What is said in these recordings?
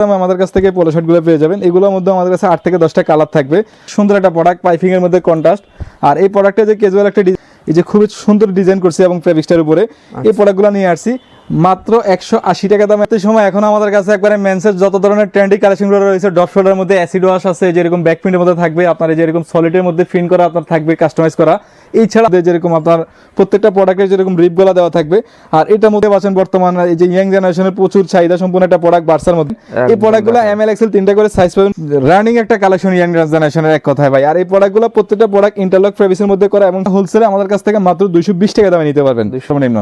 আমাদের কাছ থেকে পোলো শার্টগুলো পেয়ে যাবেন। এগুলোর মধ্যে আমাদের কাছে 8 থেকে 10টা কালার থাকবে। সুন্দর একটা প্রোডাক্ট, পাইপিং এর মধ্যে কন্ট্রাস্ট। আর এই প্রোডাক্টে যে ক্যাজুয়াল একটা এই যে খুবই সুন্দর ডিজাইন করছে এবং ফেব্রিক্সটার উপরে এই প্রোডাক্টগুলো নিয়ে আসছি মাত্র 180 টাকা দামে। এই সময় এখন আমাদের কাছে একবারে মেন্সের যত ধরনের ট্রেন্ডি কালেকশনগুলো রয়েছে, ডট শোল্ডারের মধ্যে অ্যাসিড ওয়াশ আছে, যেরকম ব্যাক প্রিন্টের মধ্যে থাকবে, আপনার যেরকম সলিডের মধ্যে প্রিন্ট করা আপনার থাকবে, কাস্টমাইজ করা। এছাড়া যেরকম আপনার প্রত্যেকটা প্রোডাক্টের যেরকম রিপগুলো দেওয়া থাকবে। আর এটার মধ্যে পাচ্ছেন বর্তমান এই যে ইয়াং জেনারেশনের প্রচুর চাহিদা সম্পূর্ণ একটা প্রোডাক্ট বার্সার মধ্যে। এই প্রোডাক্টগুলো এমএল এক্সেল 3টা করে সাইজ পাবেন। রানিং একটা কালেকশন ইয়াং জেনারেশনের এক কথায় ভাই। আর এই প্রোডাক্টগুলো প্রত্যেকটা প্রোডাক্ট ইন্টারলক ফেব্রিক্সের মধ্যে করা এবং হোলসেলে আমাদের কাছ থেকে মাত্র 220 টাকা দামে নিতে পারবেন, সর্বনিম্ন।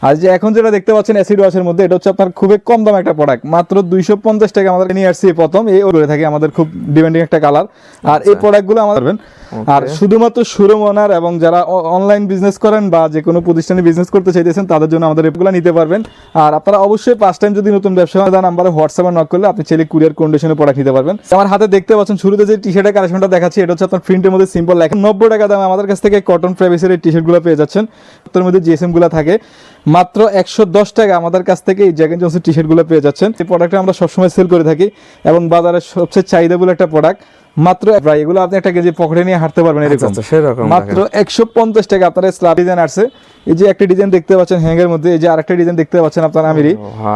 আর যে এখন যেটা দেখতে পাচ্ছেন অ্যাসিড ওয়াশের মধ্যে, এটা হচ্ছে আপনার খুবই কম দাম একটা প্রোডাক্ট, মাত্র 250 টাকা আমাদের নিয়ে আসছি প্রথম। এই করে থাকে আমাদের খুব ডিমান্ডিং একটা কালার। আর এই প্রোডাক্টগুলো আমাদের আর শুধুমাত্র শোরুম ওনার এবং যারা অনলাইন বিজনেস করেন বা যে কোনো প্রতিষ্ঠানে বিজনেস করতে চাইতেছেন তাদের জন্য আমাদের এগুলো নিতে পারবেন। আর আপনারা অবশ্যই ফার্স্ট টাইম যদি নতুন ব্যবসা নাম্বারে হোয়াটসঅ্যাপে নক করলে আপনি চাইলে কুরিয়ার কন্ডিশনে প্রোডাক্ট নিতে পারবেন। আমার হাতে দেখতে পাচ্ছেন শুরুতে যে টি শার্টের কালেকশনটা দেখাচ্ছি, এটা হচ্ছে আপনার প্রিন্টের মধ্যে সিম্পল লেখা। 90 টাকা দামে আমাদের কাছ থেকে কটন ফেব্রিক্সের এই টি শার্টগুলো পেয়ে যাচ্ছেন। তার মধ্যে জিএসএম গুলো থাকে মাত্র 110 টাকা আমাদের কাছ থেকে এই জ্যাক এন্ড জোন্সের টি শার্টগুলো পেয়ে যাচ্ছেন। এই প্রোডাক্টটা আমরা সবসময় সেল করে থাকি এবং বাজারের সবচেয়ে চাহিদাবহুল একটা প্রোডাক্ট। মাত্র প্রায় এগুলো আপনি একটা কেজি পকেটে নিয়ে হাঁটতে পারবেন এরকম। মাত্র 150 টাকা আপনার স্ল্যাব ডিজাইন আসছে। এই যে একটা ডিজাইন দেখতে পাচ্ছেন হ্যাঙ্গের মধ্যে, এই যে আরেকটা ডিজাইন দেখতে পাচ্ছেন আপনার আমিরি।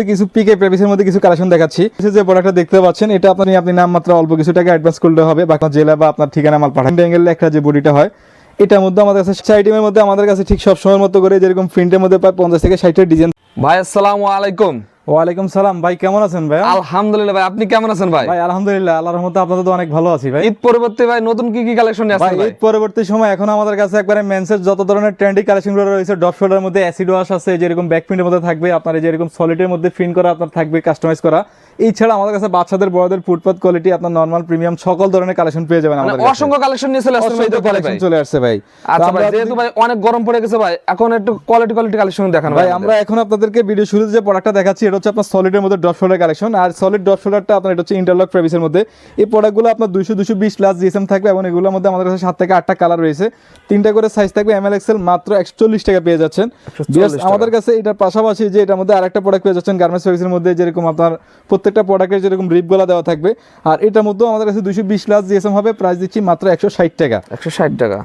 কিছু পিকে প্রেভিসের মধ্যে কিছু কালেকশন দেখাচ্ছি। যে প্রোডাক্টটা দেখতে পাচ্ছেন এটা আপনি নাম মাত্র অল্প কিছু টাকা অ্যাডভান্স করলে হবে, বা আপনার জেলা বা আপনার ঠিকানা মাল পাঠান। অ্যাঙ্গেল একটা যে বডিটা হয় এটার মধ্যে আমাদের কাছে আইটেমের মধ্যে আমাদের কাছে ঠিক সব সময়ের মতো করে যেরকম প্রিন্টের মধ্যে প্রায় 50 থেকে 60টা ডিজাইন। ভাই আসসালামু আলাইকুম। ওয়ালাইকুম সালাম ভাই, কেমন আছেন ভাই? আলহামদুলিল্লাহ ভাই, আপনি কেমন আছেন ভাই? ভাই আলহামদুলিল্লাহ, আল্লাহর রহমতে আপনাদের তো অনেক ভালো আছি ভাই। ঈদ পরবর্তী ভাই নতুন কি কি কালেকশন নিয়ে আসছেন ভাই? ঈদ পরবর্তী সময় এখন আমাদের কাছে একবারে মেন্সের যত ধরনের ট্রেন্ডি কালেকশনগুলো রয়েছে, ডট শোল্ডারের মধ্যে অ্যাসিড ওয়াশ আছে, যেরকম ব্যাক প্রিন্টের মধ্যে থাকবে, আপনার যেরকম সলিডের মধ্যে প্রিন্ট করা আপনার থাকবে, কাস্টমাইজ করা। এছাড়া আমাদের কাছে বাচ্চাদের বড়দের ফুটপাত কোয়ালিটি আপনার নরমাল প্রিমিয়াম সকল ধরনের কালেকশন পেয়ে যাবেন আমাদের কাছে। অসংখ্য কালেকশন নিয়ে চলে আসছেন ভাই, তো কালেকশন চলে আসছে ভাই। আচ্ছা ভাই, যেহেতু ভাই অনেক গরম পড়ে গেছে ভাই, এখন একটু কোয়ালিটি কালেকশন দেখান ভাই। আমরা এখন আপনাদেরকে ভিডিও শুরুতে যে প্রোডাক্টটা দেখাচ্ছি এটা হচ্ছে আপনার সলিডের মধ্যে ডট শোল্ডার কালেকশন। আর সলিড ডট শোল্ডারটা আপনার এটা হচ্ছে ইন্টারলক ফেব্রিক্সের মধ্যে। এই প্রোডাক্টগুলো আপনার 200-220 প্লাস জিএসএম থাকবে এবং এগুলোর মধ্যে আমাদের কাছে 7 থেকে 8টা কালার রয়েছে, 3টা করে সাইজ থাকবে। এমএল এক্সেল মাত্র 140 টাকা পেয়ে যাচ্ছেন। আমাদের কাছে এটার পাশাপাশি যে এটার মধ্যে আরেকটা প্রোডাক্ট পেয়ে যাচ্ছেন গার্মেন্টস ফেব্রিক্সের মধ্যে, যেরকম আপনার প্রত্যেকটা প্রোডাক্টের যেরকম রিপগুলো দেওয়া থাকবে। আর এটার মধ্যে আমাদের কাছে 220 প্লাস জিএসএম হবে, প্রাইস দিচ্ছি মাত্র 160 টাকা। 160 টাকা।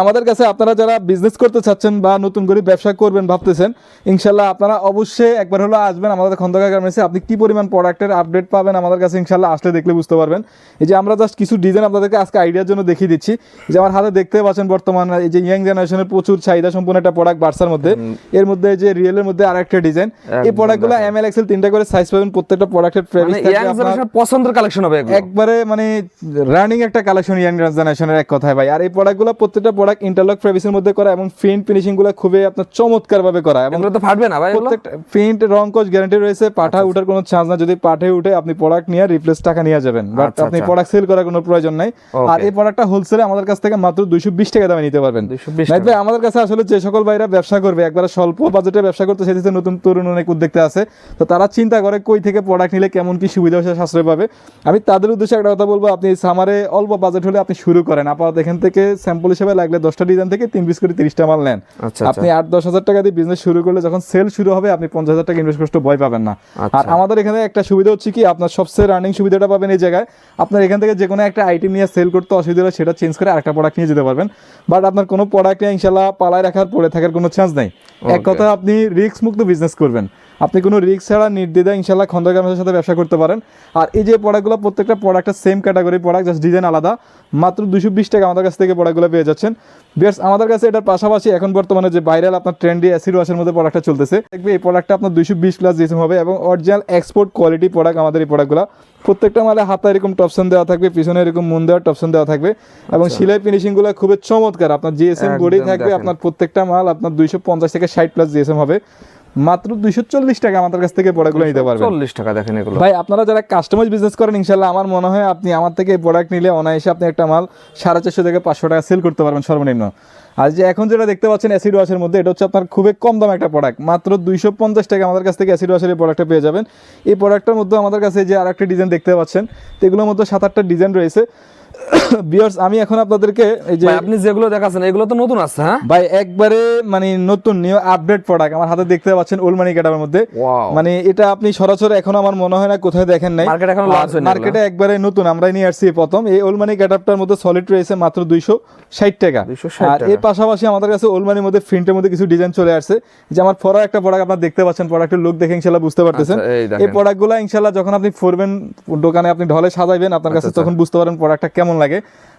আমাদের কাছে আপনারা যারা বিজনেস করতে চাচ্ছেন বা নতুন করে ব্যবসা করবেন ভাবতেছেন, ইনশাল্লাহ আপনারা অবশ্যই একবার হলো আসবেন আমাদের খন্দকার গার্মেন্টসে। আপনি কি পরিমাণ প্রোডাক্টের আপডেট পাবেন আমাদের কাছে ইনশাল্লাহ আসলে দেখলে বুঝতে পারবেন। এই যে আমরা জাস্ট কিছু ডিজাইন আপনাদেরকে আজকে আইডিয়ার জন্য দেখিয়ে দিচ্ছি। যে আমার হাতে দেখতে পাচ্ছেন বর্তমান এই যে ইয়াং জেনারেশনের প্রচুর চাহিদা সম্পূর্ণ একটা প্রোডাক্ট বার্সার মধ্যে। এর মধ্যে যে রিয়েলের মধ্যে আরেকটা ডিজাইন। এই প্রোডাক্টগুলো এমএল এক্সেল 3টা করে সাইজ পাবেন। প্রত্যেকটা প্রোডাক্টের প্রাইস থাকবে পছন্দের কালেকশন হবে একবারে মানে রানিং একটা কালেকশন ইয়াং জেনারেশনের এক কথায় ভাই। আর এই প্রোডাক্টগুলো প্রত্যেকটা প্রোডাক্ট ইন্টারলক ফেব্রিক্সের মধ্যে করা এবং প্রিন্ট ফিনিশিং গুলো খুবই আপনার চমৎকার ভাবে করা এবং তো ফাটবে না ভাই। প্রত্যেকটা প্রিন্ট রং কোচ গ্যারান্টি রয়েছে। পাঠা উঠার কোনো চান্স না, যদি পাঠে উঠে আপনি প্রোডাক্ট নিয়ে রিপ্লেস টাকা নিয়ে যাবেন, বাট আপনি প্রোডাক্ট সেল করার কোনো প্রয়োজন নাই। আর এই প্রোডাক্টটা হোলসেলে আমাদের কাছ থেকে মাত্র 220 টাকা দামে নিতে পারবেন। ভাই আমাদের কাছে আসলে যে সকল ভাইরা ব্যবসা করবে, একবারে স্বল্প বাজেটে ব্যবসা করতে চাইতেছে, নতুন তরুণ অনেক উদ্যোক্তা আছে, তো তারা চিন্তা করে কই থেকে প্রোডাক্ট নিলে কেমন কি সুবিধা সাশ্রয় পাবে। আমি তাদের উদ্দেশ্যে একটা কথা বলবো, আপনি সামারে অল্প বাজেট হলে আপনি শুরু করেন। আপাতত এখান থেকে স্যাম্পল হিসেবে লাগলে 10টা ডিজাইন থেকে 3 পিস করে 30টা মাল নেন। আপনি 8-10 হাজার টাকা দিয়ে বিজনেস শুরু করলে যখন সেল শুরু হবে আপনি 50 হাজার টাকা ইনভেস্ট করতে ভয় পাবেন না। আর আমাদের এখানে একটা সুবিধা হচ্ছে কি, আপনার সবচেয়ে রানিং সুবিধাটা পাবেন এই জায়গায়, আপনার এখান থেকে যে কোনো একটা আইটেম নিয়ে সেল করতে অসুবিধা হলে সেটা চেঞ্জ করে আরেকটা প্রোডাক্ট নিয়ে যেতে পারবেন। বাট আপনার কোনো প্রোডাক্ট ইনশাল্লাহ পালায় রাখার পড়ে থাকার কোনো চান্স নেই। এক কথা আপনি রিস্ক মুক্ত বিজনেস করবেন, আপনি কোনো রিস্ক ছাড়া নির্দ্বিধায় ইনশাল্লাহ খন্দকার গার্মেন্টসের সাথে ব্যবসা করতে পারেন। আর এই যে প্রোডাক্টগুলো প্রত্যেকটা প্রোডাক্টের same category product, just design আলাদা, মাত্র 220 টাকা আমাদের কাছ থেকে প্রোডাক্টগুলো পেয়ে যাচ্ছেন। বিয়ার্স আমাদের কাছে এটার পাশাপাশি এখন বর্তমানে যে ভাইরাল আপনার ট্রেন্ডি অ্যাসিড ওয়াশের মধ্যে প্রোডাক্টটা চলতেছে, দেখবে এই প্রোডাক্টটা আপনার 220 প্লাস জিএসএম হবে এবং অরিজিনাল এক্সপোর্ট কোয়ালিটি প্রোডাক্ট আমাদের এই প্রোডাক্টগুলো। প্রত্যেকটা মালে হাতে এরকম টপশন দেওয়া থাকবে, পিছনে এরকম মুন দেওয়া টপশন দেওয়া থাকবে এবং সেলাই ফিনিশিং গুলো খুবই চমৎকার। আপনার জিএসএম বডি থাকবে, আপনার প্রত্যেকটা মাল আপনার 250 থেকে 60 প্লাস জিএসএম হবে। মাত্র 240 টাকা আমাদের কাছ থেকে প্রোডাক্টগুলো নিতে পারবেন। 40 টাকা দেখেন এগুলো ভাই। আপনারা যারা কাস্টমাইজ বিজনেস করেন ইনশাআল্লাহ আমার মনে হয় আপনি আমার থেকে এই প্রোডাক্ট নিলে অনায়াসে আপনি একটা মাল 450 থেকে 500 টাকা সেল করতে পারবেন সর্বনিম্ন। আর যে এখন যেটা দেখতে পাচ্ছেন অ্যাসিড ওয়াশের মধ্যে, এটা হচ্ছে আপনার খুবই কম দাম একটা প্রোডাক্ট, মাত্র 250 টাকা আমাদের কাছ থেকে অ্যাসিড ওয়াশের এই প্রোডাক্টটা পেয়ে যাবেন। এই প্রোডাক্টটার মধ্যে আমাদের কাছে যে আরেকটা ডিজাইন দেখতে পাচ্ছেন, তো এগুলোর মধ্যে 7-8টা ডিজাইন রয়েছে। ভিউয়ার্স আমি এখন আপনাদেরকে এই যে ভাই আপনি যেগুলো দেখাচ্ছেন এগুলো তো নতুন আছে, হ্যাঁ? ভাই একবারে মানে নতুন নিউ আপডেট প্রোডাক্ট আমার হাতে দেখতে পাচ্ছেন ওলমানি গেটার মধ্যে। Wow. মানে এটা আপনি সরাসরি এখন আমার মনে হয় না কোথায় দেখেন নাই, মার্কেটে এখনো launch হয়নি মার্কেটে একবারে নতুন আমরাই নিয়ে আসছি প্রথম। এই ওলমানি গেটারটার মধ্যে সলিড রয়েছে মাত্র 260 টাকা। 260 আর এর পাশাপাশি আমাদের কাছে ওলমানির মধ্যে প্রিন্টের মধ্যে কিছু ডিজাইন চলে আসছে, যে আমার ফরা একটা প্রোডাক্ট আপনারা দেখতে পাচ্ছেন, প্রোডাক্টের লুক দেখে ইনশাআল্লাহ বুঝতে পারতেছেন। আচ্ছা, এই দেখেন। এই প্রোডাক্টগুলো ইনশাআল্লাহ যখন আপনি পরবেন দোকানে আপনি ঢলে সাজাইবেন আপনার কাছে, তখন বুঝতে পারেন প্রোডাক্টটা কেমন লাগে।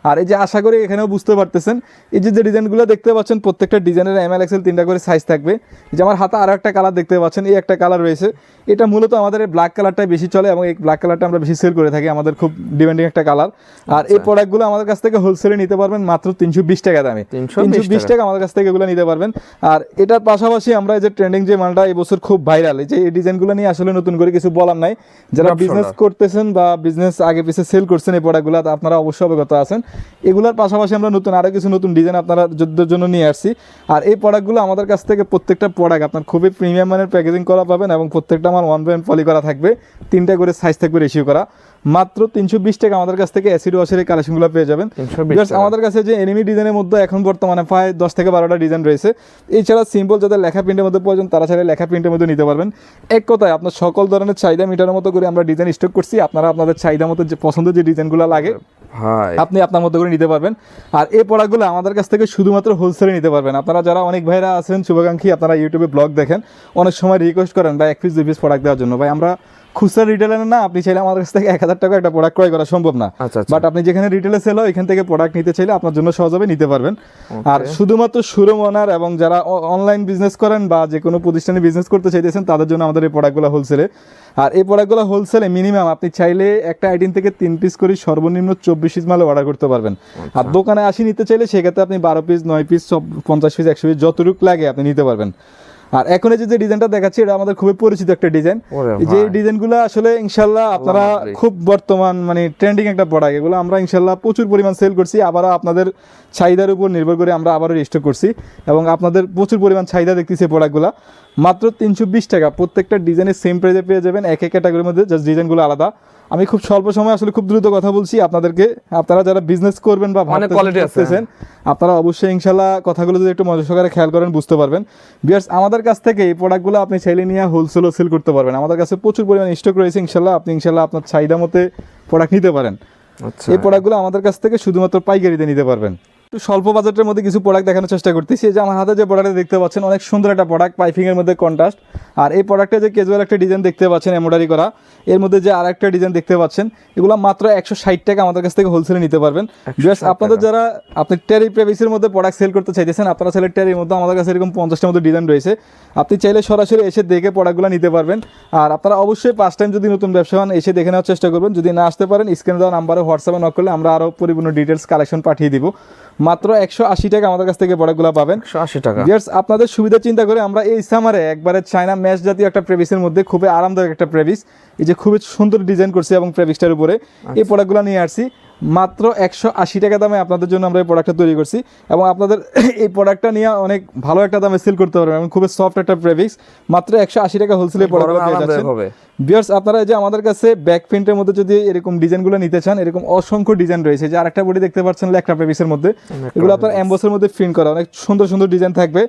আর এই যে আশা করি এখানেও বুঝতে পারতেছেন, এই যে ডিজাইনগুলো দেখতে পাচ্ছেন প্রত্যেকটা ডিজাইনের এমএল এক্সেল 3টা করে সাইজ থাকবে। এই যে আমার হাতে আরো একটা কালার দেখতে পাচ্ছেন, এই একটা কালার রয়েছে, এটা মূলত আমাদের এই ব্ল্যাক কালারটাই বেশি চলে এবং এই ব্ল্যাক কালারটা আমরা বেশি সেল করে থাকি, আমাদের খুব ডিমান্ডিং একটা কালার। আর এই প্রোডাক্টগুলো আমাদের কাছ থেকে হোলসেলে নিতে পারবেন মাত্র 320 টাকা দামে। 320 টাকা আমাদের কাছ থেকে এগুলো নিতে পারবেন। আর এটার পাশাপাশি আমরা এই যে ট্রেন্ডিং যে মালটা এই বছর খুব ভাইরাল, এই যে এই ডিজাইনগুলো নিয়ে আসলে নতুন করে কিছু বলার নাই। যারা Drop বিজনেস shoulder। করতেছেন বা বিজনেস আগে পিছে সেল করছেন এই প্রোডাক্টগুলো, আপনারা অবশ্যই অবগত আছেন। এগুলোর পাশাপাশি আমরা নতুন আরো কিছু নতুন ডিজাইন আপনারা যুদ্ধের জন্য নিয়ে আসছি। আর এই প্রোডাক্টগুলো আমাদের কাছ থেকে প্রত্যেকটা প্রোডাক্ট আপনার খুবই প্রিমিয়াম মানের প্যাকেজিং করা পাবেন এবং প্রত্যেকটা আমার 1 পলি করা থাকবে, 3টা করে সাইজ থাকবে রেশিও করা। মাত্র 320 টাকা আমাদের কাছ থেকে অ্যাসিড ওয়াশের এই কালেকশনগুলো পেয়ে যাবেন। 320 Just আমাদের কাছে যে এনিমি ডিজাইনের মধ্যে এখন বর্তমানে প্রায় 10 থেকে 12টা ডিজাইন রয়েছে। এছাড়া সিম্পল যাদের লেখা প্রিন্টের মধ্যে প্রয়োজন তারা চাইলে লেখা প্রিন্টের মধ্যে নিতে পারবেন। এক কথায় আপনার সকল ধরনের চাহিদা মিটানোর মতো করে আমরা ডিজাইন স্টক করছি, আপনারা আপনাদের চাহিদা মতো যে পছন্দের যে ডিজাইনগুলো লাগে ভাই আপনি আপনার মতো করে নিতে পারবেন। আর এই প্রোডাক্টগুলো আমাদের কাছ থেকে শুধুমাত্র হোলসেলে নিতে পারবেন। আপনারা যারা অনেক ভাইরা আছেন শুভাকাঙ্ক্ষী, আপনারা ইউটিউবে ব্লগ দেখেন, অনেক সময় রিকোয়েস্ট করেন ভাই 1 পিস 2 পিস প্রোডাক্ট দেওয়ার জন্য। ভাই আমরা খুচরা রিটেলার না, আপনি চাইলে আমাদের কাছ থেকে 1000 টাকা একটা প্রোডাক্ট ক্রয় করা সম্ভব না, আচ্ছা, আচ্ছা। বাট আপনি যেখানে রিটেলে সেল হয় এখান থেকে প্রোডাক্ট নিতে চাইলে আপনার জন্য সহজভাবে নিতে পারবেন। আর শুধুমাত্র শোরুম ওনার এবং যারা অনলাইন বিজনেস করেন বা যে কোনো প্রতিষ্ঠানে বিজনেস করতে চাইতেছেন তাদের জন্য আমাদের এই প্রোডাক্টগুলো হোলসেলে। আর এই প্রোডাক্টগুলো হোলসেলে মিনিমাম আপনি চাইলে একটা আইটেম থেকে 3 পিস করে সর্বনিম্ন 24 পিস মালে অর্ডার করতে পারবেন। আর দোকানে 80 নিতে চাইলে সেক্ষেত্রে আপনি 12 পিস 9 পিস 50 পিস 100 পিস যতটুকু লাগে আপনি নিতে পারবেন। আর এখন এই যে ডিজাইনটা দেখাচ্ছি এটা আমাদের খুবই পরিচিত একটা ডিজাইন। ওরে এই যে ভাই। ডিজাইনগুলো আসলে ইনশাল্লাহ আপনারা মাফ খুব বর্তমান মানে ট্রেন্ডিং একটা প্রোডাক্ট, এগুলো আমরা ইনশাল্লাহ প্রচুর পরিমাণ সেল করছি, আবারও আপনাদের চাহিদার উপর নির্ভর করে আমরা আবারও রিস্টক করছি এবং আপনাদের প্রচুর পরিমাণ চাহিদা দেখতেছি প্রোডাক্টগুলো। মাত্র 320 টাকা প্রত্যেকটা ডিজাইনের সেম প্রাইসে পেয়ে যাবেন, এক এক ক্যাটাগরির মধ্যে জাস্ট ডিজাইনগুলো আলাদা। আমি খুব স্বল্প সময় আসলে খুব দ্রুত কথা বলছি আপনাদেরকে, আপনারা যারা বিজনেস করবেন বা অনেক quality আছে। ভাবতেছেন আপনারা অবশ্যই ইনশাল্লাহ কথাগুলো যদি একটু মনোযোগ সহকারে খেয়াল করেন বুঝতে পারবেন। ভিউয়ার্স আমাদের কাছ থেকে এই প্রোডাক্টগুলো আপনি চাইলে নিয়ে হোলসেলও সেল করতে পারবেন, আমাদের কাছে প্রচুর পরিমাণ স্টক রয়েছে ইনশাল্লাহ, আপনি ইনশাল্লাহ আপনার চাহিদা মতে প্রোডাক্ট নিতে পারেন। আচ্ছা এই প্রোডাক্টগুলো আমাদের কাছ থেকে শুধুমাত্র পাইকারিতে নিতে পারবেন। একটু স্বল্প বাজেটের মধ্যে কিছু প্রোডাক্ট দেখানোর চেষ্টা করতেছি। এই যে আমার হাতে যে প্রোডাক্টটা দেখতে পাচ্ছেন অনেক সুন্দর একটা প্রোডাক্ট, পাইপিং এর মধ্যে কন্ট্রাস্ট। আর এই প্রোডাক্টে যে ক্যাজুয়াল একটা ডিজাইন দেখতে পাচ্ছেন এমব্রয়ডারি করা, এর মধ্যে যে আরেকটা ডিজাইন দেখতে পাচ্ছেন, এগুলো মাত্র 160 টাকা আমাদের কাছ থেকে হোলসেলে নিতে পারবেন। 160 জাস্ট আপনাদের যারা আপনি টেরি প্রেভিসের মধ্যে প্রোডাক্ট সেল করতে চাইতেছেন, আপনারা চাইলে টেরির মধ্যে আমাদের কাছে এরকম 50টার মধ্যে ডিজাইন রয়েছে, আপনি চাইলে সরাসরি এসে দেখে প্রোডাক্টগুলো নিতে পারবেন। আর আপনারা অবশ্যই 1st টাইম যদি নতুন ব্যবসা হন এসে দেখে নেওয়ার চেষ্টা করবেন, যদি না আসতে পারেন স্ক্রিনে দেওয়া নাম্বারে হোয়াটসঅ্যাপে নক করলে আমরা আরও পরিপূর্ণ ডিটেলস কালেকশন পাঠিয়ে দিব। মাত্র 180 টাকা আমাদের কাছ থেকে প্রোডাক্টগুলো পাবেন। 180 টাকা। ভিউয়ার্স আপনাদের সুবিধা চিন্তা করে আমরা এই সামারে একবারে চায়না ম্যাশ জাতীয় একটা প্রেভিসের মধ্যে খুবই আরামদায়ক একটা প্রেভিস, এই যে খুবই সুন্দর ডিজাইন করছি এবং প্রেভিসটার উপরে এই প্রোডাক্টগুলো নিয়ে আসছি মাত্র 180 টাকা দামে আপনাদের জন্য আমরা এই প্রোডাক্টটা তৈরি করছি এবং আপনাদের এই প্রোডাক্টটা নিয়ে অনেক ভালো একটা দামে সেল করতে পারবেন এবং খুবই সফট একটা প্রেভিক্স। মাত্র 180 টাকা হোলসেলে প্রোডাক্টগুলো পেয়ে যাচ্ছেন। ভিউয়ার্স আপনারা এই যে আমাদের কাছে ব্যাক প্রিন্টের মধ্যে যদি এরকম ডিজাইনগুলো নিতে চান, এরকম অসংখ্য ডিজাইন রয়েছে, যে আরেকটা বডি দেখতে পাচ্ছেন লেকটা প্রেভিসের মধ্যে, এগুলো আপনার এমবসের মধ্যে প্রিন্ট করা, অনেক সুন্দর সুন্দর ডিজাইন থাকবে।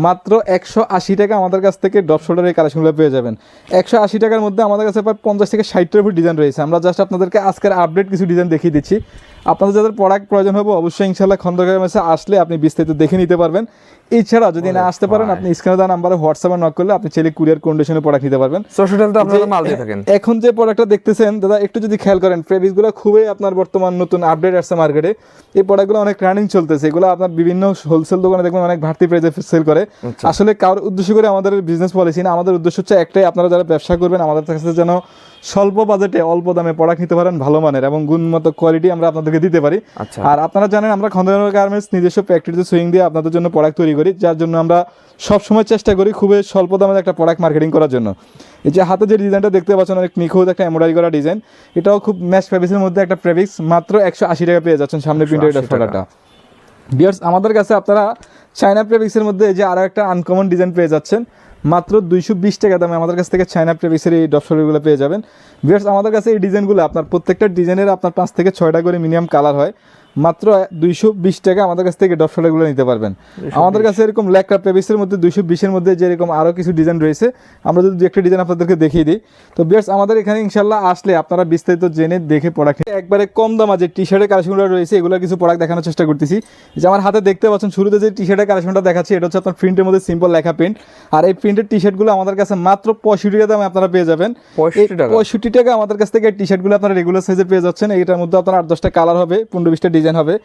মাত্র 180 টাকা আমাদের কাছ থেকে ডপ শোল্ডার এই কালেকশনগুলো পেয়ে যাবেন। 180 টাকার মধ্যে আমাদের কাছে প্রায় 50 থেকে 60টার উপর ডিজাইন রয়েছে। আমরা জাস্ট আপনাদেরকে আজকের আপডেট কিছু ডিজাইন দেখিয়ে দিচ্ছি। আপনাদের যাদের প্রোডাক্ট প্রয়োজন হবে অবশ্যই ইনশাআল্লাহ খন্দকার মেসে আসলে আপনি বিস্তারিত দেখে নিতে পারবেন। এছাড়া যদি না আসতে পারেন আপনি স্ক্রিনে দেওয়া নাম্বারে হোয়াটসঅ্যাপে নক করলে আপনি চাইলে কুরিয়ার কন্ডিশনে প্রোডাক্ট নিতে পারবেন। সোশ্যাল তো আপনারা মাল দিয়ে থাকেন। এখন যে প্রোডাক্টটা দেখতেছেন দাদা একটু যদি খেয়াল করেন, প্রেভিসগুলো খুবই আপনার বর্তমান নতুন আপডেট আসছে মার্কেটে, এই প্রোডাক্টগুলো অনেক রানিং চলতেছে, এগুলো আপনার বিভিন্ন হোলসেল দোকানে দেখবেন অনেক ভারতী প্রাইসে সেল করে। আসলে কারোর উদ্দেশ্য করে আমাদের বিজনেস পলিসি না, আমাদের উদ্দেশ্য হচ্ছে একটাই, আপনারা যারা ব্যবসা করবেন আমাদের কাছে যেন স্বল্প বাজেটে অল্প দামে প্রোডাক্ট নিতে পারেন, ভালো মানের এবং গুণগত কোয়ালিটি আমরা আপনাদেরকে দিতে পারি। আর আপনারা জানেন আমরা খন্দকার গার্মেন্টস নিজস্ব ফ্যাক্টরিতে সুইং দিয়ে আপনাদের জন্য প্রোডাক্ট তৈরি করি, যার জন্য আমরা সবসময় চেষ্টা করি খুবই স্বল্প দামে একটা প্রোডাক্ট মার্কেটিং করার জন্য। এই যে হাতে যে ডিজাইনটা দেখতে পাচ্ছেন অনেক নিখুঁত একটা এমব্রয়ডারি করা ডিজাইন, এটাও খুব ম্যাশ ফেব্রিক্সের মধ্যে একটা প্রেভিক্স, মাত্র 180 টাকা পেয়ে যাচ্ছেন সামনে প্রিন্টেড প্রোডাক্টটা। ভিউয়ার্স আমাদের কাছে আপনারা চায়না প্রেভিক্সের মধ্যে যে আরও একটা আনকমন ডিজাইন পেয়ে যাচ্ছেন মাত্র 220 টাকা দামে আমাদের কাছ থেকে চায়না প্রেভিসের এই ড্রপ শোল্ডারগুলো পেয়ে যাবেন। ভিউয়ার্স আমাদের কাছে এই ডিজাইনগুলো আপনার প্রত্যেকটা ডিজাইনের আপনার 5 থেকে 6টা করে মিনিমাম কালার হয়। মাত্র 220 টাকা আমাদের কাছ থেকে ড্রপ শোল্ডারগুলো নিতে পারবেন। আমাদের কাছে এরকম ল্যাকড়া প্রেভিসের মধ্যে 220-এর মধ্যে যেরকম আরও কিছু ডিজাইন রয়েছে, আমরা যদি দু একটা ডিজাইন আপনাদেরকে দেখিয়ে দিই। তো ভিউয়ার্স আমাদের এখানে ইনশাল্লাহ আসলে আপনারা বিস্তারিত জেনে দেখে প্রোডাক্ট একবারে কম দামে যে টি শার্টের কালেকশনগুলো রয়েছে এগুলোর কিছু প্রোডাক্ট দেখানোর চেষ্টা করতেছি। যে আমার হাতে দেখতে পাচ্ছেন শুরুতে যে টি শার্টের কালেকশনটা দেখাচ্ছি, এটা হচ্ছে আপনার প্রিন্টের মধ্যে সিম্পল লেখা প্রিন্ট। আর এই প্রিন্টের টি শার্টগুলো আমাদের কাছে মাত্র 65 টাকা দামে আপনারা পেয়ে যাবেন। 65 টাকা আমাদের কাছ থেকে টি শার্টগুলো আপনারা রেগুলার সাইজে পেয়ে যাচ্ছেন। এইটার মধ্যে আপনার 8-10টা কালার হবে, 15-20টা ডিজাইন হবে।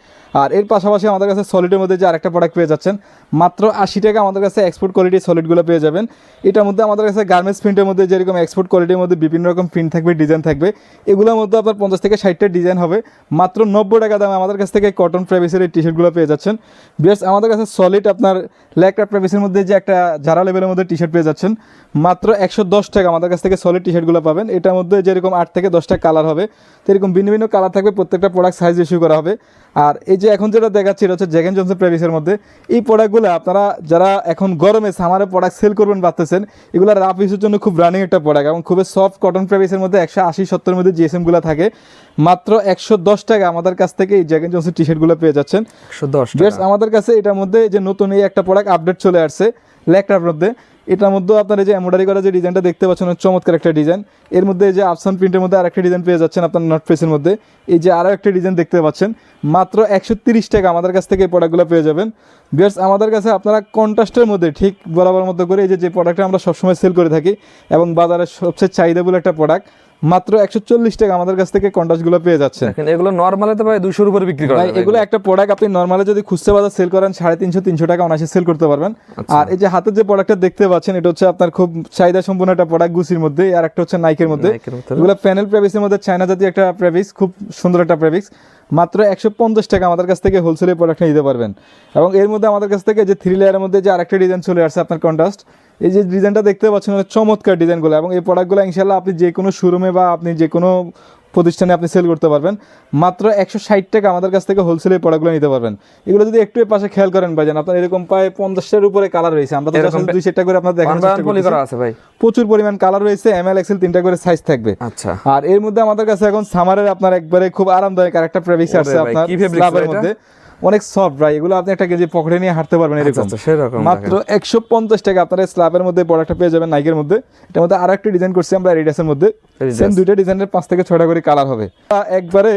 আর এর পাশাপাশি আমাদের কাছে সলিডের মধ্যে যে আরেকটা প্রোডাক্ট পেয়ে যাচ্ছেন মাত্র 80 টাকা আমাদের কাছে এক্সপোর্ট কোয়ালিটির সলিডগুলো পেয়ে যাবেন। এটার মধ্যে আমাদের কাছে গার্মেন্টস প্রিন্টের মধ্যে যেরকম এক্সপোর্ট কোয়ালিটির মধ্যে বিভিন্ন রকম প্রিন্ট থাকবে, ডিজাইন থাকবে, এগুলোর মধ্যে আপনার 50 থেকে 60টা ডিজাইন হবে। মাত্র 90 টাকা দামে আমাদের কাছ থেকে কটন প্রেভিসের এই টি শার্টগুলো পেয়ে যাচ্ছেন। বিয়ার্স আমাদের কাছে সলিড আপনার ল্যাকড়া প্রেভিসের মধ্যে যে একটা জারা লেভেলের মধ্যে টি শার্ট পেয়ে যাচ্ছেন মাত্র 110 টাকা আমাদের কাছ থেকে সলিড টি শার্টগুলো পাবেন। এটার মধ্যে যেরকম 8 থেকে 10টা কালার হবে, সেরকম ভিন্ন ভিন্ন কালার থাকবে, প্রত্যেকটা প্রোডাক্ট সাইজ ইস্যু করা হবে। আর এই যে এখন যেটা দেখাচ্ছি এটা হচ্ছে জ্যাক এন্ড জনসন প্রেভিসের মধ্যে। এই প্রোডাক্টগুলো আপনারা যারা এখন গরমে সামারে প্রোডাক্ট সেল করবেন ভাবতেছেন, এগুলো রাফ ইউজের জন্য খুব রানিং একটা প্রোডাক্ট এবং খুবই সফট কটন প্রেভিসের মধ্যে 180-70 মধ্যে জিএসএমগুলো থাকে। মাত্র 110 টাকা আমাদের কাছ থেকে এই জ্যাক এন্ড জনসন টি শার্টগুলো পেয়ে যাচ্ছেন। 110 টাকা আমাদের কাছে এটার মধ্যে যে নতুন এই একটা প্রোডাক্ট আপডেট চলে আসছে ল্যাকড়ার মধ্যে। এটার মধ্যে আপনার এই যে এমব্রয়ডারি করা যে ডিজাইনটা দেখতে পাচ্ছেন চমৎকার একটা ডিজাইন। এর মধ্যে এই যে আফসান প্রিন্টের মধ্যে আরেকটা ডিজাইন পেয়ে যাচ্ছেন আপনার নট ফেসের মধ্যে। এই যে আরও একটা ডিজাইন দেখতে পাচ্ছেন মাত্র 130 টাকা আমাদের কাছ থেকে এই প্রোডাক্টগুলো পেয়ে যাবেন। ভিউয়ার্স আমাদের কাছে আপনারা কন্ট্রাস্টের মধ্যে ঠিক বরাবর মতো করে এই যে প্রোডাক্টটা আমরা সবসময় সেল করে থাকি এবং বাজারের সবচেয়ে চাহিদাবহুল একটা প্রোডাক্ট মাত্র 140 টাকা আমাদের কাছ থেকে কন্ট্রাস্টগুলো পেয়ে যাচ্ছে। এগুলো নরমালে তো ভাই 200 এর উপরে বিক্রি করা যায়। এগুলো একটা প্রোডাক্ট আপনি নরমালে যদি খুচরা বাজার সেল করেন 350-300 টাকা অনায়াসে সেল করতে পারবেন। আর এই যে হাতের যে প্রোডাক্টটা দেখতে পাচ্ছেন এটা হচ্ছে আপনার খুব চাহিদা সম্পন্ন একটা প্রোডাক্ট গুচির মধ্যে, আর একটা হচ্ছে নাইকের মধ্যে। এগুলো প্যানেল প্রেভিসের মধ্যে চায়না জাতীয় একটা প্রেভিস, খুব সুন্দর একটা প্রেভিস। মাত্র 150 টাকা আমাদের কাছ থেকে হোলসেলে প্রোডাক্ট নিতে পারবেন। এবং এর মধ্যে আমাদের কাছ থেকে যে 3 লেয়ারের মধ্যে যে আরেকটা ডিজাইন চলে আসছে আপনার কন্ট্রাস্ট, এই যে ডিজাইনটা দেখতে পাচ্ছেন চমৎকার ডিজাইনগুলো। এবং এই প্রোডাক্টগুলো ইনশাল্লাহ আপনি যে কোনো শোরুমে বা আপনি যে কোনো প্রতিষ্ঠানে আপনি সেল করতে পারবেন। মাত্র 160 টাকা আমাদের কাছ থেকে হোলসেলে এই প্রোডাক্টগুলো নিতে পারবেন। এগুলো যদি একটু পাশে খেয়াল করেন ভাইজান, আপনার এরকম প্রায় 50টার উপরে কালার রয়েছে। আমরা তো 200 করে আপনাদের দেখানোর চেষ্টা করছি। প্রচুর পরিমাণ কালার রয়েছে, এমএল এক্সেল 3টা করে সাইজ থাকবে। আচ্ছা। আর এর মধ্যে আমাদের কাছে এখন সামারের আপনার একবারে খুব আরামদায়ক আরেকটা ফেব্রিক্স আছে আপনার স্ল্যাবের মধ্যে, অনেক সফট ভাই। এগুলো আপনি একটা কেজি পকেটে নিয়ে হাঁটতে পারবেন এরকম। মাত্র 150 টাকা আপনারা স্ল্যাবের মধ্যে প্রোডাক্টটা পেয়ে যাবেন নাইকের মধ্যে। এটার মধ্যে আরেকটা ডিজাইন করছি আমরা এডিডাসের মধ্যে, সেম দুইটা ডিজাইনের 5 থেকে 6টা করে কালার হবে। একবারে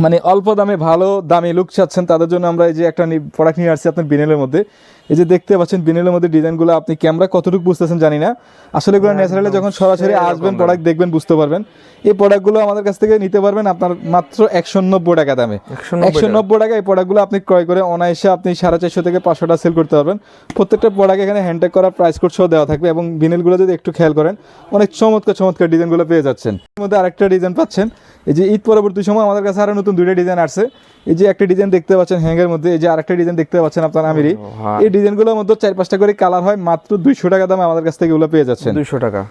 মানে অল্প দামে ভালো দামি লুক চাচ্ছেন তাদের জন্য আমরা এই যে একটা প্রোডাক্ট নিয়ে আসছি আপনার বিনেলের মধ্যে। এই যে দেখতে পাচ্ছেন বিনেলের মধ্যে ডিজাইনগুলো, আপনি ক্যামেরা কতটুকু বুঝতেছেন জানি না, আসলে এগুলো ন্যাচারালি যখন সরাসরি আসবেন প্রোডাক্ট দেখবেন বুঝতে পারবেন। এই প্রোডাক্টগুলো আমাদের কাছ থেকে নিতে পারবেন আপনার মাত্র 190 টাকা দামে। 190 টাকা এই প্রোডাক্টগুলো আপনি ক্রয় করে অনায়াসে আপনি 450 থেকে 500টা সেল করতে পারবেন। প্রত্যেকটা প্রোডাক্ট এখানে হ্যান্ডটেক করা প্রাইস কোড সহ দেওয়া থাকবে। এবং বিনেলগুলো যদি একটু খেয়াল করেন অনেক চমৎকার চমৎকার ডিজাইনগুলো পেয়ে যাচ্ছেন। এর মধ্যে আরেকটা ডিজাইন পাচ্ছেন, এই যে ঈদ পরবর্তী সময় আমাদের কাছে আরো নতুন 2টা ডিজাইন আসছে। এই যে একটা ডিজাইন দেখতে পাচ্ছেন হ্যাঙ্গের মধ্যে, এই যে আরেকটা ডিজাইন দেখতে পাচ্ছেন আপনার আমিরি। এই ডিজাইনগুলোর মধ্যে 4-5টা করে কালার হয়, মাত্র 200 টাকা দামে আমাদের কাছ থেকে এগুলো পেয়ে যাচ্ছেন। 200 টাকা।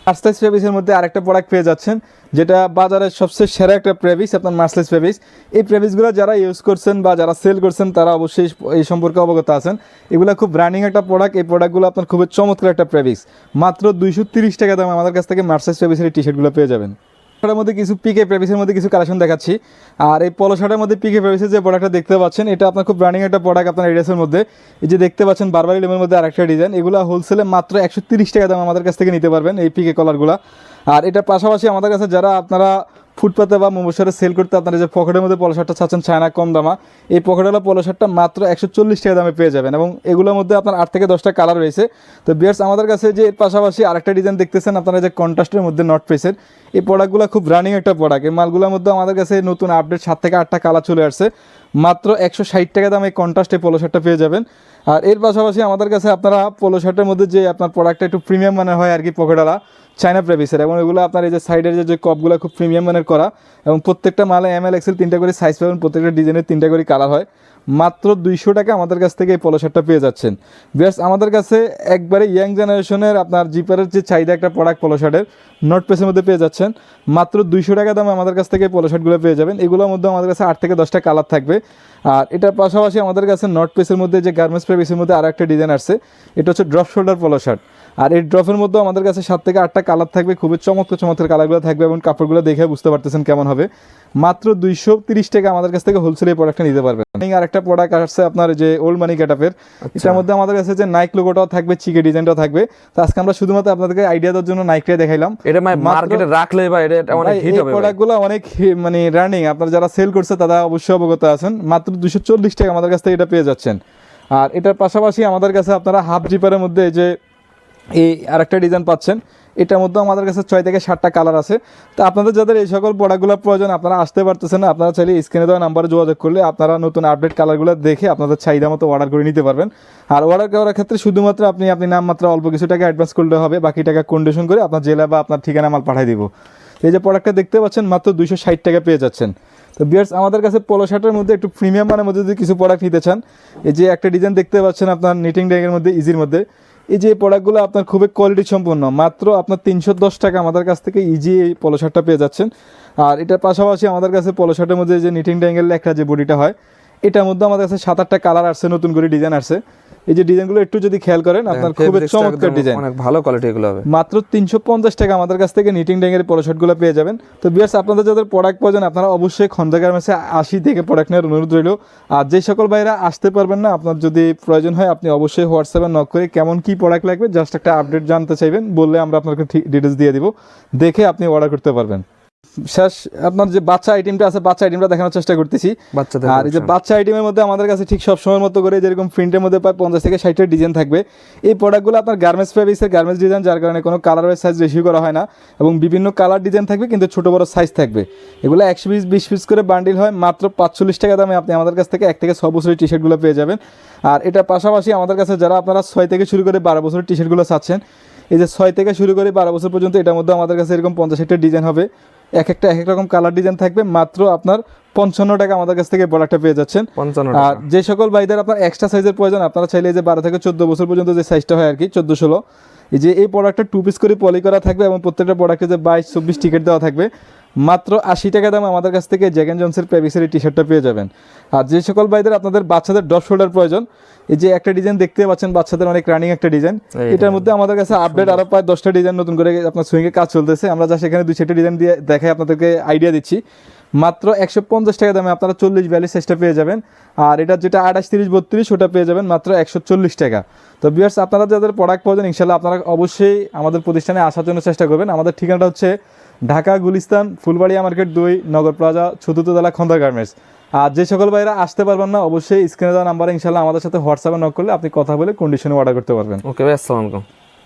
মার্সেলাইজ ফেব্রিক্সের মধ্যে আরেকটা প্রোডাক্ট পেয়ে যাচ্ছেন যেটা বাজারের সবচেয়ে সেরা একটা প্রেভিক্স, আপনার মার্সেলাইজ ফেব্রিক্স। এই প্রেভিক্সগুলো যারা ইউজ করছেন বা যারা সেল করছেন তারা অবশ্যই এই সম্পর্কে অবগত আছেন। এগুলো খুব রানিং একটা প্রোডাক্ট। এই প্রোডাক্টগুলো আপনার খুবই চমৎকার একটা প্রেভিক্স। মাত্র 230 টাকা দামে আমাদের কাছ থেকে মার্সেলাইজ ফেব্রিক্সের টি শার্টগুলো পেয়ে যাবেন। শার্টের মধ্যে কিছু পিকে প্রেভিসের মধ্যে কিছু কালেকশন দেখাচ্ছি। আর এই পলো শার্টের মধ্যে পিকে প্রেভিসের যে প্রোডাক্টটা দেখতে পাচ্ছেন এটা আপনার খুব রানিং একটা প্রোডাক্ট আপনার এডিডাসের মধ্যে। এই যে দেখতে পাচ্ছেন বারবারি লেমের মধ্যে আরেকটা ডিজাইন, এগুলো হোলসেলে মাত্র 130 টাকা দাম আমাদের কাছ থেকে নিতে পারবেন এই পিকে কলারগুলো। আর এটার পাশাপাশি আমাদের কাছে যারা আপনারা ফুটপাতে বা মোবাইলে সেল করতে আপনারা যে পকেটের মধ্যে পলো শার্টটা চাচ্ছেন চায়না কম দামা, এই পকেটওয়ালা পলো শার্টটা মাত্র 140 টাকা দামে পেয়ে যাবেন। এবং এগুলোর মধ্যে আপনার 8 থেকে 10টা কালার রয়েছে। তো বিয়ার্স আমাদের কাছে যে এর পাশাপাশি আরেকটা ডিজাইন দেখতেছেন আপনারা যে কন্ট্রাস্টের মধ্যে নট প্রেসের, এই প্রোডাক্টগুলো খুব রানিং একটা প্রোডাক্ট। এই মালগুলোর মধ্যে আমাদের কাছে নতুন আপডেট 7 থেকে 8টা কালার চলে আসছে। মাত্র 160 টাকা দামে কন্ট্রাস্টে পলো শার্টটা পেয়ে যাবেন। আর এর পাশাপাশি আমাদের কাছে আপনারা পলো শার্টের মধ্যে যে আপনার প্রোডাক্টটা একটু প্রিমিয়াম মানের হয় আর কি, পকেটওয়ালা চায়না প্রেভিসের, এবং এগুলো আপনার এই যে সাইডের যে কপগুলো খুব প্রিমিয়াম মানের করা, এবং প্রত্যেকটা মালে এমএল এক্সেল 3টা করে সাইজ পাবেন, প্রত্যেকটা ডিজাইনের 3টা করে কালার হয়। মাত্র 200 টাকা আমাদের কাছ থেকে এই পলো শার্টটা পেয়ে যাচ্ছেন। বিয়ার্স আমাদের কাছে একবারে ইয়াং জেনারেশনের আপনার জিপারের যে চাহিদা একটা প্রোডাক্ট পলো শার্টের নট প্রেসের মধ্যে পেয়ে যাচ্ছেন। মাত্র 200 টাকা দামে আমাদের কাছ থেকে পলো শার্টগুলো পেয়ে যাবেন। এগুলোর মধ্যে আমাদের কাছে 8 থেকে 10টা কালার থাকবে। আর এটার পাশাপাশি আমাদের কাছে নর্থ পিসের মধ্যে যে গার্মেন্টস পিসের মধ্যে আরো একটা ডিজাইন আসছে, এটা হচ্ছে ড্রপ শোল্ডার পলো শার্ট। আর এই ড্রপের মধ্যে আমাদের কাছে 7 থেকে 8টা কালার থাকবে, খুবই চমৎকার চমৎকার কালারগুলো থাকবে এবং কাপড়গুলো দেখে বুঝতে পারতেছেন কেমন হবে। মাত্র 230 টাকা আমাদের কাছ থেকে হোলসেলে এই প্রোডাক্টটা নিতে পারবেন। আর একটা প্রোডাক্ট আসছে আপনার যে ওল্ড মানি গেটআপের, এটার মধ্যে আমাদের কাছে যে নাইক লোগোটাও থাকবে, চিকে ডিজাইনটাও থাকবে। তো আজকে আমরা শুধুমাত্র আপনাদেরকে আইডিয়া দেওয়ার জন্য নাইকটাই দেখাইলাম। এটা মার্কেটে রাখলে ভাই এটা অনেক হিট হবে। প্রোডাক্টগুলো অনেক মানে রানিং, আপনারা যারা সেল করছে তারা অবশ্যই অবগত আছেন। মাত্র 240 টাকা আমাদের কাছ থেকে এটা পেয়ে যাচ্ছেন। আর এটার পাশাপাশি আমাদের কাছে আপনারা হাফ জিপারের মধ্যে যে এই আরেকটা ডিজাইন পাচ্ছেন, এটার মধ্যে আমাদের কাছে 6 থেকে 7টা কালার আছে। তো আপনাদের যাদের এই সকল প্রোডাক্টগুলো প্রয়োজন, আপনারা আসতে পারতেছেন না, আপনারা চাইলে স্ক্রিনে দেওয়া নাম্বারে যোগাযোগ করলে আপনারা নতুন আপডেট কালারগুলো দেখে আপনাদের চাহিদা মতো অর্ডার করে নিতে পারবেন। আর অর্ডার করার ক্ষেত্রে শুধুমাত্র আপনি নামমাত্র অল্প কিছু টাকা অ্যাডভান্স করলে হবে, বাকি টাকা কন্ডিশন করে আপনার জেলা বা আপনার ঠিকানা মাল পাঠিয়ে দিব। এই যে প্রোডাক্টটা দেখতে পাচ্ছেন মাত্র 260 টাকা পেয়ে যাচ্ছেন। তো ভিউয়ার্স, আমাদের কাছে পোলো শার্টের মধ্যে একটু প্রিমিয়াম মানের মধ্যে যদি কিছু প্রোডাক্ট নিতে চান, এই যে একটা ডিজাইন দেখতে পাচ্ছেন আপনার নিটিং ড্যাগের মধ্যে, ইজির মধ্যে, এই যে প্রোডাক্টগুলো আপনার খুবই কোয়ালিটি সম্পন্ন, মাত্র আপনার 310 টাকা আমাদের কাছ থেকে ইজি এই পোলো শার্টটা পেয়ে যাচ্ছেন। আর এটার পাশাপাশি আমাদের কাছে পোলো শার্টের মধ্যে যে নিটিং ড্যাঙ্গেল একটা যে বডিটা হয়, এটার মধ্যে আমাদের কাছে 7-8টা কালার আসছে, নতুন করে ডিজাইন আসছে। এই যে ডিজাইনগুলো একটু যদি খেয়াল করেন, আপনার খুবই চমৎকার ডিজাইন, অনেক ভালো কোয়ালিটি এগুলো হবে। মাত্র 350 টাকা আমাদের কাছ থেকে নিটিং ড্যাঙ্গের পোলো শার্টগুলো পেয়ে যাবেন। তো ভিউয়ার্স, আপনাদের যাদের প্রোডাক্ট প্রয়োজন, আপনারা অবশ্যই খন্দা গার্মেন্টসে 80 থেকে প্রোডাক্ট নেওয়ার অনুরোধ রইল। আর যে সকল ভাইরা আসতে পারবেন না, আপনার যদি প্রয়োজন হয়, আপনি অবশ্যই হোয়াটসঅ্যাপে নক করে কেমন কি প্রোডাক্ট লাগবে জাস্ট একটা আপডেট জানতে চাইবেন, বললে আমরা আপনাকে ঠিক ডিটেলস দিয়ে দিব, দেখে আপনি অর্ডার করতে পারবেন। শেষ আপনার যে বাচ্চা আইটেমটা আছে, বাচ্চা আইটেমটা দেখানোর চেষ্টা করতেছি। আর এই যে বাচ্চা আইটেমের মধ্যে আমাদের কাছে ঠিক সব সময়ের মতো করে যেরকম প্রিন্টের মধ্যে প্রায় 50 থেকে 60টা ডিজাইন থাকবে। এই প্রোডাক্টগুলো আপনার গার্মেন্টস ফেব্রিক্সের গার্মেন্টস ডিজাইন, যার কারণে কোনো কালার ওয়াইজ সাইজ রেশিও করা হয় না এবং বিভিন্ন কালার ডিজাইন থাকবে, কিন্তু ছোটো বড় সাইজ থাকবে। এগুলো 100 পিস 20 পিস করে বান্ডিল হয়, মাত্র 45 টাকা দামে আপনি আমাদের কাছ থেকে 1 থেকে 6 বছরের টি শার্টগুলো পেয়ে যাবেন। আর এটার পাশাপাশি আমাদের কাছে যারা আপনারা 6 থেকে শুরু করে 12 বছরের টি শার্টগুলো চাচ্ছেন, এই যে 6 থেকে শুরু করে 12 বছর পর্যন্ত, এটার মধ্যে আমাদের কাছে এরকম 50-60টা ডিজাইন হবে, এক এক রকম কালার ডিজাইন থাকবে। মাত্র আপনার 55 টাকা আমাদের কাছ থেকে প্রোডাক্টটা পেয়ে যাচ্ছেন। 55 আর যে সকল ভাইদের আপনার এক্সট্রা সাইজের প্রয়োজন, আপনারা চাইলে যে 12 থেকে 14 বছর পর্যন্ত যে সাইজটা হয় আর কি, 14-16, এই যে এই প্রোডাক্টটা 2 পিস করে পলি করা থাকবে এবং প্রত্যেকটা প্রোডাক্টে যে 22-24 টিকিট দেওয়া থাকবে। মাত্র 80 টাকা দামে আমাদের কাছ থেকে জ্যাক এন্ড জনসের প্যাভিসের এই টি শার্টটা পেয়ে যাবেন। আর যে সকল ভাইদের আপনাদের বাচ্চাদের ড্রপ শোল্ডার প্রয়োজন, এই যে একটা ডিজাইন দেখতে পাচ্ছেন, বাচ্চাদের অনেক রানিং একটা ডিজাইন, এটার মধ্যে আমাদের কাছে আপডেট আরো প্রায় 10টা ডিজাইন নতুন করে আপনার সুইংয়ের কাজ চলতেছে। আমরা যা সেখানে 2-4টা ডিজাইন দিয়ে দেখাই, আপনাদেরকে আইডিয়া দিচ্ছি। মাত্র 150 টাকা দামে আপনারা 40-42 সাইজটা পেয়ে যাবেন। আর এটা যেটা 28-30-32 ওটা পেয়ে যাবেন মাত্র 140 টাকা। তো ভিউয়ার্স, আপনারা যাদের প্রোডাক্ট প্রয়োজন, ইনশাল্লাহ আপনারা অবশ্যই আমাদের প্রতিষ্ঠানে আসার জন্য চেষ্টা করবেন। আমাদের ঠিকানাটা হচ্ছে ঢাকা গুলিস্তান ফুলবাড়িয়া মার্কেট 2 নগর প্লাজা, চতুর্থতলা, খন্দা গার্মেন্টস। আর যে সকল ভাইরা আসতে পারবেন না, অবশ্যই স্ক্রিনে দেওয়া নাম্বারে ইনশাল্লাহ আমাদের সাথে হোয়াটসঅ্যাপে নক করলে আপনি কথা বলে কন্ডিশনে অর্ডার করতে পারবেন। ওকে ভাই, আসসালামু আলাইকুম।